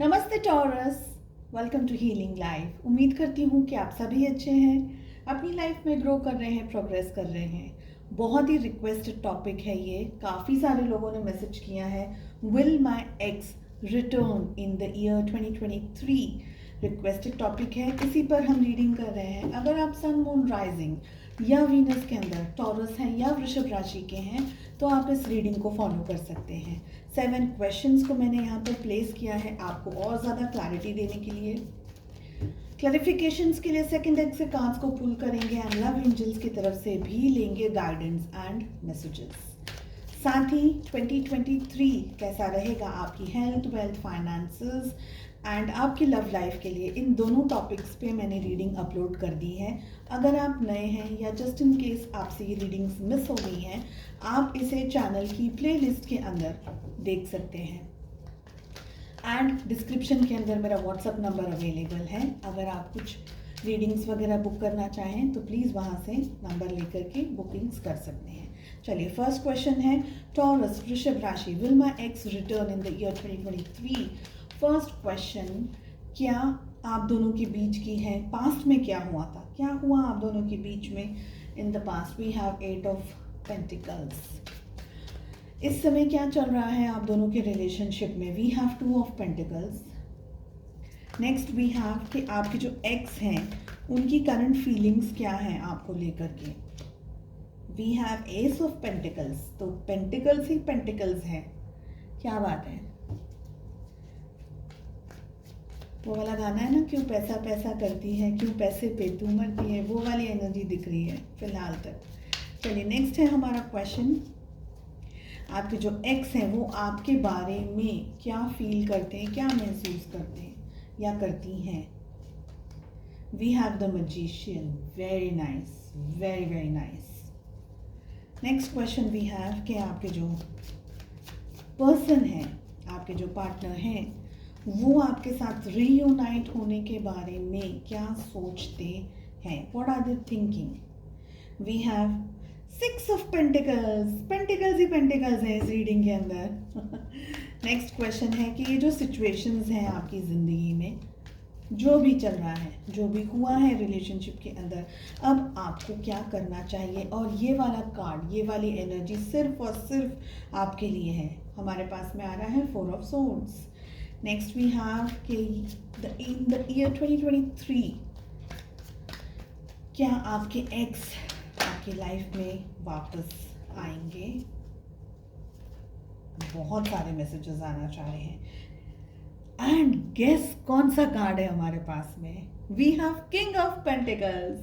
नमस्ते Taurus. Welcome to healing life. उम्मीद करती हूँ कि आप सभी अच्छे हैं, अपनी लाइफ में ग्रो कर रहे हैं, प्रोग्रेस कर रहे हैं। बहुत ही रिक्वेस्टेड टॉपिक है ये, काफ़ी सारे लोगों ने मैसेज किया है। Will my x return in the year 2023? Requested topic है, इसी पर हम रीडिंग कर रहे हैं। अगर आप सन मून राइजिंग या वीनस के अंदर टॉरस हैं या वृषभ राशि के हैं तो आप इस रीडिंग को फॉलो कर सकते हैं। 7 क्वेश्चंस को मैंने यहाँ पर प्लेस किया है आपको और ज़्यादा क्लैरिटी देने के लिए। क्लैरिफिकेशंस के लिए सेकंड डेक से कार्ड्स को पुल करेंगे एंड लव एंजल्स की तरफ से भी लेंगे गाइडेंस एंड मैसेजेस। साथ ही 2023 कैसा रहेगा आपकी हेल्थ, वेल्थ, फाइनेंसेस एंड आपकी लव लाइफ के लिए, इन दोनों टॉपिक्स पे मैंने रीडिंग अपलोड कर दी है। अगर आप नए हैं या जस्ट इन केस आपसे ये रीडिंग्स मिस हो गई हैं, आप इसे चैनल की प्लेलिस्ट के अंदर देख सकते हैं। एंड डिस्क्रिप्शन के अंदर मेरा व्हाट्सअप नंबर अवेलेबल है। अगर आप कुछ रीडिंग्स वगैरह बुक करना चाहें तो प्लीज़ वहाँ से नंबर लेकर के बुकिंग्स कर सकते हैं। चलिए, फर्स्ट क्वेश्चन है टॉरस वृषभ राशि, will my x return in the year 2023? First question, क्या आप दोनों के बीच की है, पास्ट में क्या हुआ था, क्या हुआ आप दोनों के बीच में in the past? We have 8 of pentacles. इस समय क्या चल रहा है आप दोनों के रिलेशनशिप में? We have 2 of pentacles. Next we have कि आपके जो एक्स हैं उनकी करंट फीलिंग्स क्या हैं आपको लेकर के? We have ace of pentacles. तो पेंटिकल्स ही पेंटिकल्स हैं, क्या बात है। वो वाला गाना है ना, क्यों पैसा पैसा करती है, क्यों पैसे पे तू मरती है, वो वाली एनर्जी दिख रही है फिलहाल तक। चलिए, नेक्स्ट है हमारा क्वेश्चन, आपके जो एक्स हैं वो आपके बारे में क्या फील करते हैं, क्या महसूस करते हैं या करती हैं? We have the magician. Very nice, very very nice. Next question we have कि आपके जो पर्सन हैं, आपके जो पार्टनर हैं, वो आपके साथ रीयूनाइट होने के बारे में क्या सोचते हैं? What are they thinking? We have 6 of pentacles. Pentacles ही पेंटिकल्स हैं इस रीडिंग के अंदर। नेक्स्ट क्वेश्चन है कि ये जो सिचुएशंस हैं आपकी ज़िंदगी में, जो भी चल रहा है, जो भी हुआ है रिलेशनशिप के अंदर, अब आपको क्या करना चाहिए? और ये वाला कार्ड, ये वाली एनर्जी सिर्फ और सिर्फ आपके लिए है। हमारे पास में आ रहा है 4 of swords. Next we have कि इन द ईयर 2023 क्या आपके एक्स आपकी लाइफ में वापस आएंगे? बहुत सारे मैसेजेस आना चाह रहे हैं। एंड गेस कौन सा कार्ड है हमारे पास में? वी हैव किंग ऑफ पेंटिकल्स।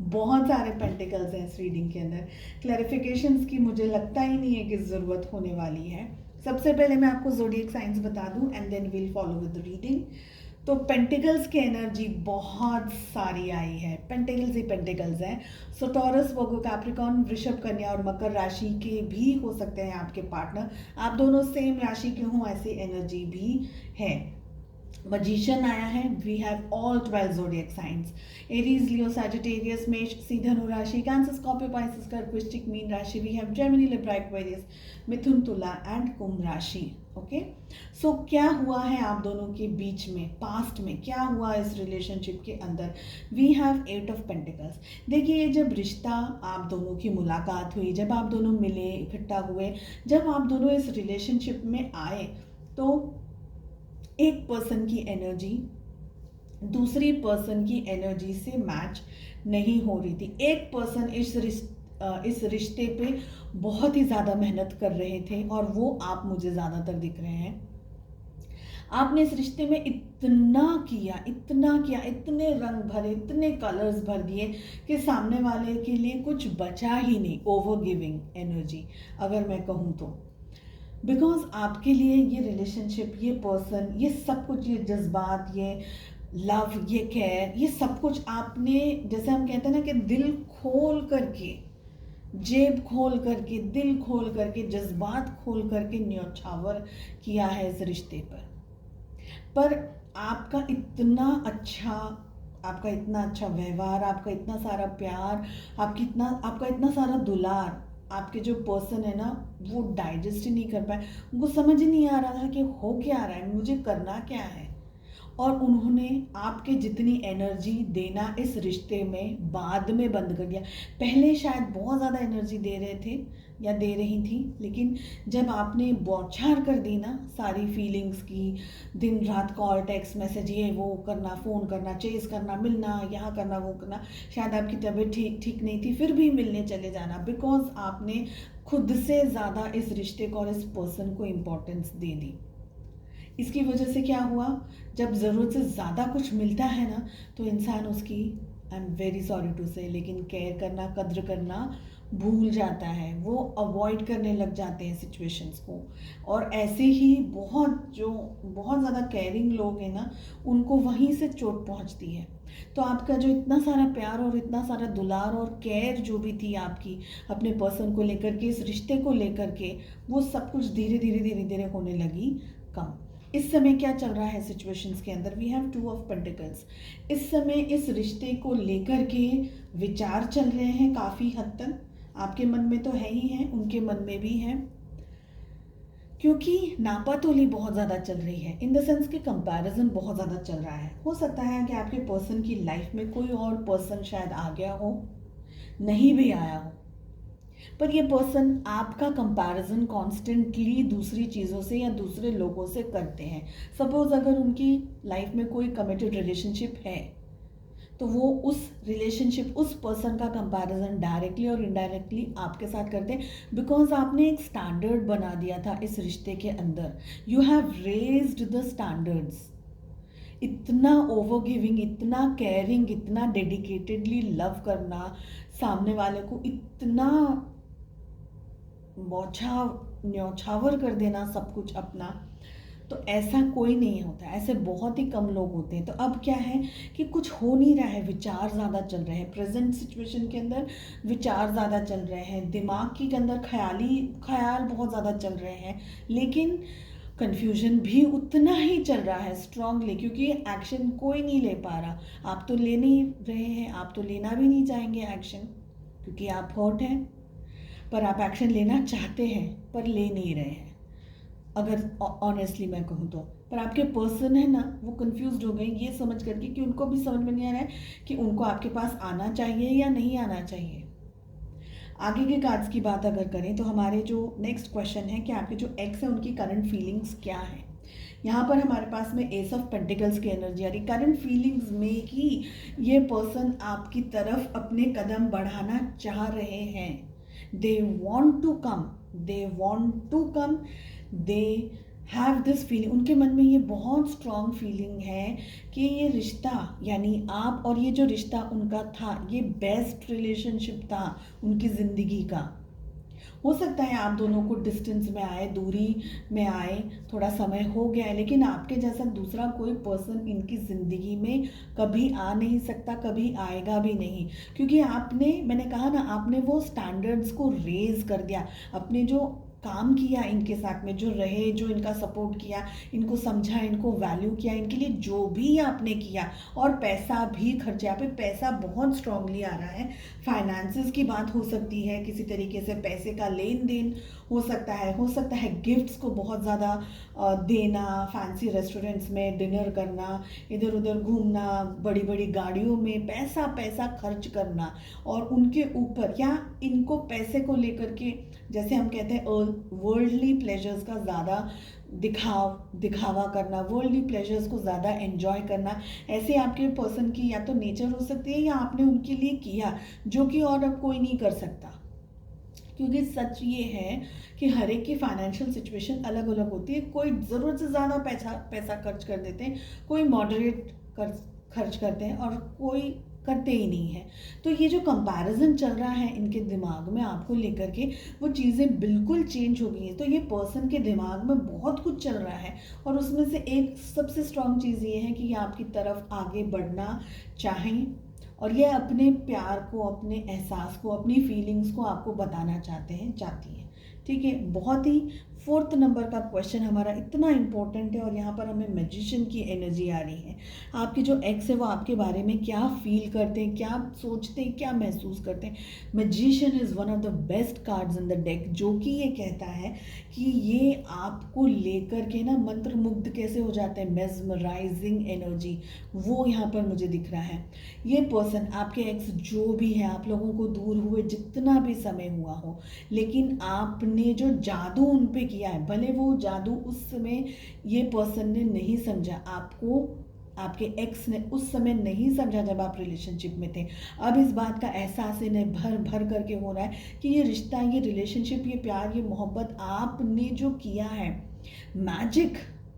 बहुत सारे पेंटिकल्स हैं इस रीडिंग के अंदर। क्लैरिफिकेशंस की मुझे लगता ही नहीं है कि ज़रूरत होने वाली है। सबसे पहले मैं आपको ज़ोडिएक साइंस बता दूं and then we'll follow with the reading. तो पेंटिकल्स की एनर्जी बहुत सारी आई है, पेंटिकल्स ही पेंटिकल्स हैं। सो टॉरस, वर्गो, कैप्रिकॉर्न, वृषभ, कन्या और मकर राशि के भी हो सकते हैं आपके पार्टनर। आप दोनों सेम राशि के हों, ऐसी एनर्जी भी है। मजिशियन आया है। We have all 12 zodiac signs, Aries, Leo, Sagittarius, मेष, सिंह, धनु राशि, कैंसर, स्कॉर्पियो, पाइसेस, कर्क, वृश्चिक, मीन राशि। We have Gemini, Libra, Aquarius, Mithun, Tula and कुंभ राशि। ओके, सो क्या हुआ है आप दोनों के बीच में, पास्ट में क्या हुआ इस रिलेशनशिप के अंदर? We have 8 of pentacles. देखिए, ये जब रिश्ता, आप दोनों की मुलाकात हुई, जब आप दोनों मिले, इकट्ठा हुए, जब आप दोनों इस रिलेशनशिप में आए, तो एक पर्सन की एनर्जी दूसरी पर्सन की एनर्जी से मैच नहीं हो रही थी। एक पर्सन इस रिश्ते पे बहुत ही ज़्यादा मेहनत कर रहे थे और वो आप मुझे ज़्यादातर दिख रहे हैं। आपने इस रिश्ते में इतना किया, इतना किया, इतने रंग भरे, इतने कलर्स भर दिए कि सामने वाले के लिए कुछ बचा ही नहीं। ओवर गिविंग एनर्जी अगर मैं कहूँ तो, बिकॉज आपके लिए ये रिलेशनशिप, ये पर्सन, ये सब कुछ, ये जज्बात, ये लव, ये केयर, ये सब कुछ आपने, जैसे हम कहते हैं ना कि दिल खोल करके, जेब खोल करके, दिल खोल करके, जज्बात खोल करके न्यौछावर किया है इस रिश्ते पर आपका इतना अच्छा व्यवहार, आपका इतना सारा प्यार, आपका इतना सारा दुलार, आपके जो पर्सन है ना वो डाइजेस्ट ही नहीं कर पाए, उनको समझ ही नहीं आ रहा था कि हो क्या रहा है, मुझे करना क्या है। और उन्होंने आपके जितनी एनर्जी देना इस रिश्ते में बाद में बंद कर दिया। पहले शायद बहुत ज़्यादा एनर्जी दे रहे थे या दे रही थी, लेकिन जब आपने बौछार कर दी ना सारी फीलिंग्स की, दिन रात कॉल टेक्स्ट मैसेज ये वो करना, फ़ोन करना, चेस करना, मिलना, यहाँ करना वो करना, शायद आपकी तबीयत ठीक नहीं थी फिर भी मिलने चले जाना, बिकॉज आपने खुद से ज़्यादा इस रिश्ते को और इस पर्सन को इम्पोर्टेंस दे दी। इसकी वजह से क्या हुआ, जब ज़रूरत से ज़्यादा कुछ मिलता है ना तो इंसान उसकी, I am very sorry to say, लेकिन केयर करना, कद्र करना भूल जाता है, वो अवॉइड करने लग जाते हैं सिचुएशंस को। और ऐसे ही बहुत ज़्यादा केयरिंग लोग हैं ना, उनको वहीं से चोट पहुंचती है। तो आपका जो इतना सारा प्यार और इतना सारा दुलार और केयर जो भी थी आपकी अपने पर्सन को लेकर के, इस रिश्ते को लेकर के, वो सब कुछ धीरे धीरे धीरे धीरे होने लगी कम। इस समय क्या चल रहा है सिचुएशंस के अंदर, वी हैव 2 ऑफ पेंटिकल्स। इस समय इस रिश्ते को लेकर के विचार चल रहे हैं काफ़ी हद तक, आपके मन में तो है ही है, उनके मन में भी है, क्योंकि नापातोली बहुत ज़्यादा चल रही है, इन द सेंस कि कंपैरिजन बहुत ज़्यादा चल रहा है। हो सकता है कि आपके पर्सन की लाइफ में कोई और पर्सन शायद आ गया हो, नहीं भी आया हो, पर ये पर्सन आपका कंपैरिजन कॉन्स्टेंटली दूसरी चीज़ों से या दूसरे लोगों से करते हैं। सपोज अगर उनकी लाइफ में कोई कमिटेड रिलेशनशिप है तो वो उस रिलेशनशिप, उस पर्सन का कंपैरिजन डायरेक्टली और इनडायरेक्टली आपके साथ करते हैं, बिकॉज आपने एक स्टैंडर्ड बना दिया था इस रिश्ते के अंदर। You have raised the standards. इतना ओवर गिविंग, इतना केयरिंग, इतना डेडिकेटेडली लव करना, सामने वाले को इतना न्यौछावर कर देना सब कुछ अपना, तो ऐसा कोई नहीं होता, ऐसे बहुत ही कम लोग होते हैं। तो अब क्या है कि कुछ हो नहीं रहा है, विचार ज़्यादा चल रहे हैं प्रेजेंट सिचुएशन के अंदर, विचार ज़्यादा चल रहे हैं, दिमाग के अंदर ख्याल बहुत ज़्यादा चल रहे हैं, लेकिन कन्फ्यूजन भी उतना ही चल रहा है स्ट्रांगली, क्योंकि एक्शन कोई नहीं ले पा रहा। आप तो ले नहीं रहे हैं, आप तो लेना भी नहीं चाहेंगे एक्शन, क्योंकि आप हर्ट हैं, पर आप एक्शन लेना चाहते हैं पर ले नहीं रहे हैं, अगर ऑनेस्टली मैं कहूँ तो। पर आपके पर्सन है ना, वो कंफ्यूज्ड हो गए ये समझ करके कि उनको भी समझ में नहीं आ रहा है कि उनको आपके पास आना चाहिए या नहीं आना चाहिए। आगे के कार्ड्स की बात अगर करें तो हमारे जो नेक्स्ट क्वेश्चन है कि आपके जो एक्स है उनकी करंट फीलिंग्स क्या है। यहाँ पर हमारे पास में एस ऑफ पेंटिकल्स की एनर्जी आ रही, करंट फीलिंग्स में कि ये पर्सन आपकी तरफ अपने कदम बढ़ाना चाह रहे हैं। They want to come, they have this feeling, उनके मन में ये बहुत स्ट्रॉन्ग फीलिंग है कि ये रिश्ता, यानी आप और ये जो रिश्ता उनका था, ये बेस्ट रिलेशनशिप था उनकी ज़िंदगी का। हो सकता है आप दोनों को डिस्टेंस में आए, दूरी में आए, थोड़ा समय हो गया है, लेकिन आपके जैसा दूसरा कोई पर्सन इनकी ज़िंदगी में कभी आ नहीं सकता, कभी आएगा भी नहीं, क्योंकि आपने, मैंने कहा ना, आपने वो स्टैंडर्ड्स को रेज कर दिया। अपने जो काम किया इनके साथ में, जो रहे, जो इनका सपोर्ट किया, इनको समझा, इनको वैल्यू किया, इनके लिए जो भी आपने किया, और पैसा भी खर्चा, यहाँ पे पैसा बहुत स्ट्रांगली आ रहा है। फाइनेंसेस की बात हो सकती है, किसी तरीके से पैसे का लेन देन हो सकता है गिफ्ट्स को बहुत ज़्यादा देना, फैंसी रेस्टोरेंट्स में डिनर करना, इधर उधर घूमना, बड़ी बड़ी गाड़ियों में पैसा खर्च करना, और उनके ऊपर या इनको पैसे को लेकर के, जैसे हम कहते हैं वर्ल्डली प्लेजर्स का ज़्यादा दिखावा करना, वर्ल्डली प्लेजर्स को ज़्यादा एंजॉय करना, ऐसे आपके पर्सन की या तो नेचर हो सकती है या आपने उनके लिए किया जो कि और अब कोई नहीं कर सकता। क्योंकि सच ये है कि हर एक की फाइनेंशियल सिचुएशन अलग अलग होती है, कोई ज़रूरत से ज़्यादा पैसा खर्च कर देते हैं, कोई मॉडरेट खर्च करते हैं, और कोई करते ही नहीं है। तो ये जो कंपैरिजन चल रहा है इनके दिमाग में आपको लेकर के, वो चीज़ें बिल्कुल चेंज हो गई हैं। तो ये पर्सन के दिमाग में बहुत कुछ चल रहा है, और उसमें से एक सबसे स्ट्रॉन्ग चीज़ ये है कि ये आपकी तरफ आगे बढ़ना चाहें, और ये अपने प्यार को, अपने एहसास को, अपनी फीलिंग्स को आपको बताना चाहती हैं। ठीक है, बहुत ही 4th नंबर का क्वेश्चन हमारा इतना इंपॉर्टेंट है और यहाँ पर हमें मैजिशियन की एनर्जी आ रही है। आपके जो एक्स है वो आपके बारे में क्या फील करते हैं, क्या सोचते हैं, क्या महसूस करते हैं। Magician is one of the best cards in the deck, जो कि ये कहता है कि ये आपको लेकर के ना मंत्रमुग्ध कैसे हो जाते हैं, मेस्मराइजिंग एनर्जी वो यहाँ पर मुझे दिख रहा है। ये पर्सन आपके एक्स जो भी है, आप लोगों को दूर हुए जितना भी समय हुआ हो, लेकिन आपने जो जादू उन पे किया है, भले वो जादू उस समय ये पर्सन ने नहीं समझा, आपको आपके एक्स ने उस समय नहीं समझा जब आप रिलेशनशिप में थे। अब इस बात का एहसास इन्हें भर भर करके हो रहा है कि ये रिश्ता, ये रिलेशनशिप, ये प्यार, ये मोहब्बत आपने जो किया है, मैजिक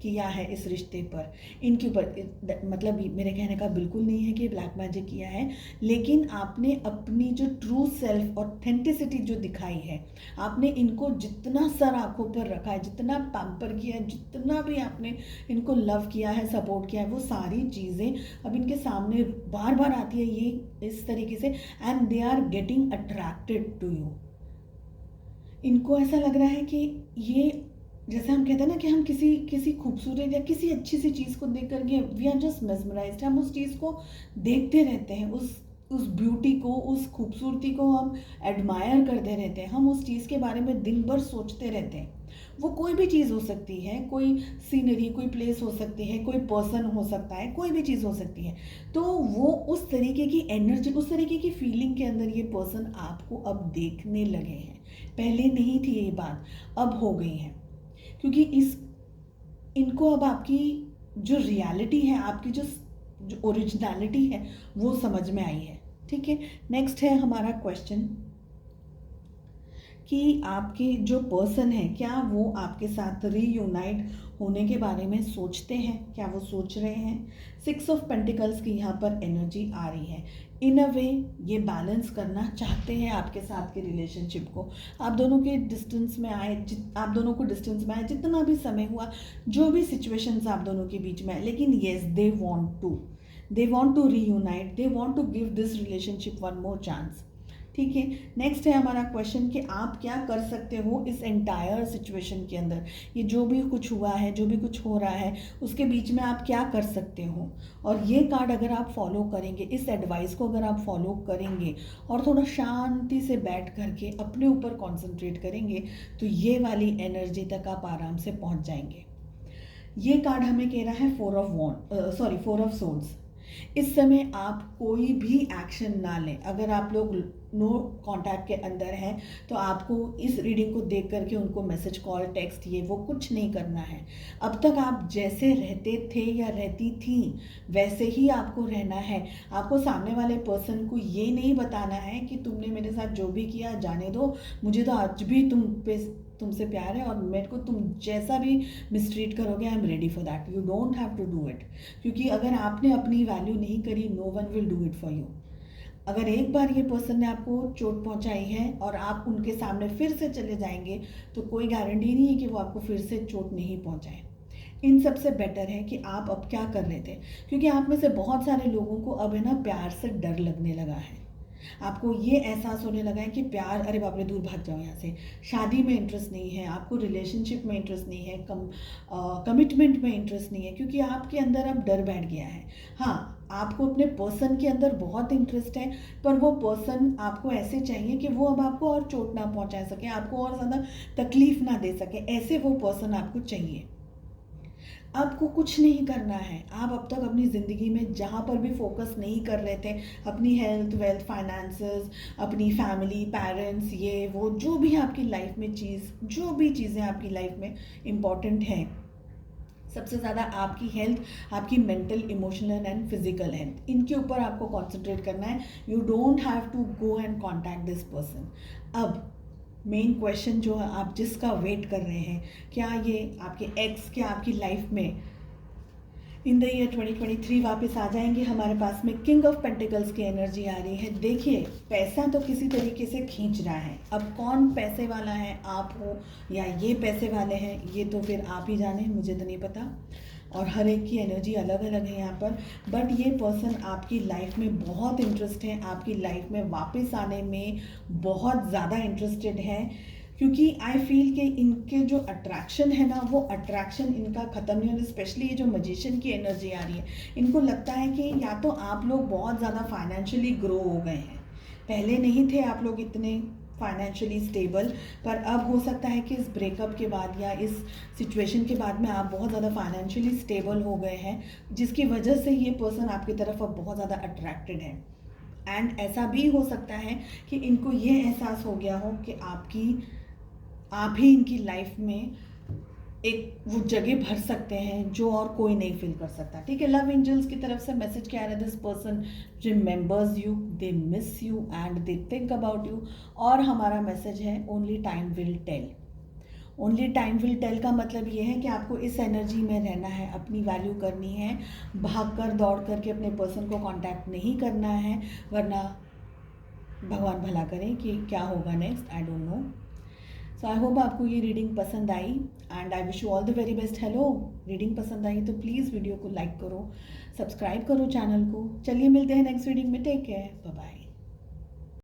किया है इस रिश्ते पर, इनके ऊपर, मतलब मेरे कहने का बिल्कुल नहीं है कि ब्लैक मैजिक किया है, लेकिन आपने अपनी जो ट्रू सेल्फ ऑथेंटिसिटी जो दिखाई है, आपने इनको जितना सर आंखों पर रखा है, जितना पैम्पर किया है, जितना भी आपने इनको लव किया है, सपोर्ट किया है, वो सारी चीज़ें अब इनके सामने बार बार आती है ये इस तरीके से, and they are getting attracted to you. इनको ऐसा लग रहा है कि ये, जैसे हम कहते हैं ना कि हम किसी खूबसूरत या किसी अच्छी सी चीज़ को देख करके वी आर जस्ट मेस्मराइज्ड, हम उस चीज़ को देखते रहते हैं, उस ब्यूटी को, उस खूबसूरती को हम एडमायर करते रहते हैं, हम उस चीज़ के बारे में दिन भर सोचते रहते हैं। वो कोई भी चीज़ हो सकती है, कोई सीनरी, कोई प्लेस हो सकती है, कोई पर्सन हो सकता है, कोई भी चीज़ हो सकती है। तो वो उस तरीके की एनर्जी, उस तरीके की फीलिंग के अंदर ये पर्सन आपको अब देखने लगे हैं। पहले नहीं थी ये बात, अब हो गई है, क्योंकि इनको अब आपकी जो रियलिटी है, आपकी जो ओरिजिनलिटी है वो समझ में आई है। ठीक है, नेक्स्ट है हमारा क्वेश्चन कि आपके जो पर्सन है, क्या वो आपके साथ रीयूनाइट होने के बारे में सोचते हैं, क्या वो सोच रहे हैं। 6 ऑफ पेंटिकल्स की यहाँ पर एनर्जी आ रही है। इन अ वे ये बैलेंस करना चाहते हैं आपके साथ के रिलेशनशिप को। आप दोनों के डिस्टेंस में आए, आप दोनों को डिस्टेंस में आए, जितना भी समय हुआ, जो भी सिचुएशंस आप दोनों के बीच में आए, लेकिन yes they want to reunite, they want to give this relationship one more chance. ठीक है, नेक्स्ट है हमारा क्वेश्चन कि आप क्या कर सकते हो इस एंटायर सिचुएशन के अंदर। ये जो भी कुछ हुआ है, जो भी कुछ हो रहा है, उसके बीच में आप क्या कर सकते हो। और ये कार्ड अगर आप फॉलो करेंगे, इस एडवाइस को अगर आप फॉलो करेंगे और थोड़ा शांति से बैठ करके अपने ऊपर कॉन्सेंट्रेट करेंगे, तो ये वाली एनर्जी तक आप आराम से पहुंच जाएंगे। ये कार्ड हमें कह रहा है 4 ऑफ सोर्ड्स। इस समय आप कोई भी एक्शन ना लें। अगर आप लोग नो कांटेक्ट के अंदर हैं, तो आपको इस रीडिंग को देख करके उनको मैसेज, कॉल, टेक्स्ट, ये वो कुछ नहीं करना है। अब तक आप जैसे रहते थे या रहती थी वैसे ही आपको रहना है। आपको सामने वाले पर्सन को ये नहीं बताना है कि तुमने मेरे साथ जो भी किया जाने दो, मुझे तो आज भी तुमसे प्यार है और मेरे को तुम जैसा भी मिसट्रीट करोगे, I am ready for that. You don't have to do it, क्योंकि अगर आपने अपनी वैल्यू नहीं करी, no one will do it for you. अगर एक बार ये पर्सन ने आपको चोट पहुंचाई है और आप उनके सामने फिर से चले जाएंगे, तो कोई गारंटी नहीं है कि वो आपको फिर से चोट नहीं पहुंचाए। इन सबसे बेटर है कि आप अब क्या कर रहे थे, क्योंकि आप में से बहुत सारे लोगों को अब है ना प्यार से डर लगने लगा है। आपको ये एहसास होने लगा है कि प्यार, अरे बाप रे, दूर भाग जाओ यहाँ से। शादी में इंटरेस्ट नहीं है आपको, रिलेशनशिप में इंटरेस्ट नहीं है, कमिटमेंट में इंटरेस्ट नहीं है, क्योंकि आपके अंदर अब डर बैठ गया है। हाँ, आपको अपने पर्सन के अंदर बहुत इंटरेस्ट है, पर वो पर्सन आपको ऐसे चाहिए कि वो अब आपको और चोट ना पहुँचा सके, आपको और ज़्यादा तकलीफ ना दे सके, ऐसे वो पर्सन आपको चाहिए। आपको कुछ नहीं करना है। आप अब तक अपनी ज़िंदगी में जहाँ पर भी फोकस नहीं कर रहे थे, अपनी हेल्थ, वेल्थ, फाइनेंसेस, अपनी फैमिली, पेरेंट्स, ये वो जो भी आपकी लाइफ में जो भी चीज़ें आपकी लाइफ में इम्पॉर्टेंट हैं, सबसे ज़्यादा आपकी हेल्थ, आपकी mental, emotional and physical health, इनके ऊपर आपको कॉन्सेंट्रेट करना है। You don't have to go and contact this person. अब मेन क्वेश्चन जो आप जिसका वेट कर रहे हैं, क्या ये आपके एक्स क्या आपकी लाइफ में इन द ईयर 2023 वापस आ जाएंगे। हमारे पास में किंग ऑफ पेंटिकल्स की एनर्जी आ रही है। देखिए, पैसा तो किसी तरीके से खींच रहा है। अब कौन पैसे वाला है, आप हो या ये पैसे वाले हैं, ये तो फिर आप ही जाने, मुझे तो नहीं पता। और हर एक की एनर्जी अलग अलग है यहाँ पर। बट ये पर्सन आपकी लाइफ में बहुत इंटरेस्ट है, आपकी लाइफ में वापस आने में बहुत ज़्यादा इंटरेस्टेड है। क्योंकि आई फील कि इनके जो अट्रैक्शन है ना, वो अट्रैक्शन इनका ख़त्म नहीं होता। स्पेशली ये जो मजिशियन की एनर्जी आ रही है, इनको लगता है कि या तो आप लोग बहुत ज़्यादा फाइनेंशियली ग्रो हो गए हैं, पहले नहीं थे आप लोग इतने फाइनेंशियली स्टेबल, पर अब हो सकता है कि इस ब्रेकअप के बाद या इस सिचुएशन के बाद में आप बहुत ज़्यादा फाइनेंशियली स्टेबल हो गए हैं, जिसकी वजह से ये पर्सन आपकी तरफ अब बहुत ज़्यादा अट्रैक्टेड है। एंड ऐसा भी हो सकता है कि इनको ये एहसास हो गया हो कि आप ही इनकी लाइफ में एक वो जगह भर सकते हैं जो और कोई नहीं फिल कर सकता। ठीक है, लव एंजल्स की तरफ से मैसेज क्या आ रहा है, this person remembers you, they miss you and they think about you. और हमारा मैसेज है only time will tell. Only time will tell का मतलब ये है कि आपको इस एनर्जी में रहना है, अपनी वैल्यू करनी है, भाग कर दौड़ करके अपने पर्सन को कांटेक्ट नहीं करना है, वरना भगवान भला करें कि क्या होगा next, I don't know. So I hope आपको ये रीडिंग पसंद आई and I wish you all the very best. Hello, reading पसंद आई तो प्लीज़ वीडियो को लाइक करो, सब्सक्राइब करो चैनल को। चलिए मिलते हैं नेक्स्ट रीडिंग में, टेक केयर, बाय बाय।